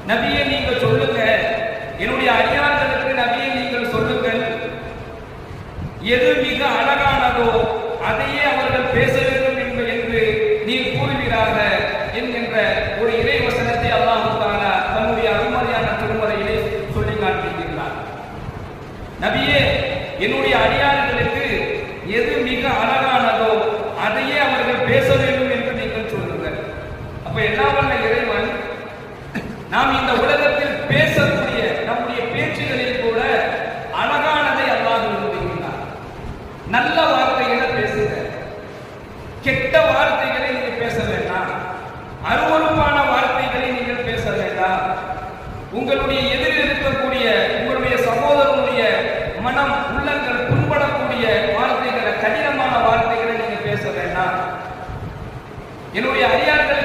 நபியே நீங்கள் சொல்லுங்க, என்னுடைய அடியார்களுக்கு நபியை நீங்கள் சொல்லுங்கள், எது மிக அழகானதோ அதையே அவர்கள் பேச வேண்டும் என்று நீர் கூறுகிறாக என்கின்ற ஒரு இறை வசனத்தை அல்லாஹ் தஆலா தன்னுடைய அருமையான திருமறையிலே சொல்லி காண்பிக்கிறார். நபியே, என்னுடைய அடியார்களுக்கு எது மிக அழகானதோ அதையே அவர்கள் பேச வேண்டும் என்று நீங்கள் சொல்லுங்கள். அப்ப எல்லாம் வல்ல இறைவன் நாம் இந்த உலகத்தில் பேசக்கூடிய நம்முடைய பேச்சுகளில் கூட அழகானதை அல்லாஹ் விரும்புகிறார். நல்ல வார்த்தைகளை பேசுங்க, கெட்ட வார்த்தைகளை நீங்க பேச வேண்டாம், அருவருப்பான வார்த்தைகளை நீங்கள் பேச வேண்டாம். உங்களுடைய எதிரில் இருக்கக்கூடிய உங்களுடைய சகோதரனுடைய மனம் உள்ளங்கள் புண்படக்கூடிய வார்த்தைகளை, கடினமான வார்த்தைகளை நீங்க பேச வேண்டாம். என்னுடைய அடியார்கள்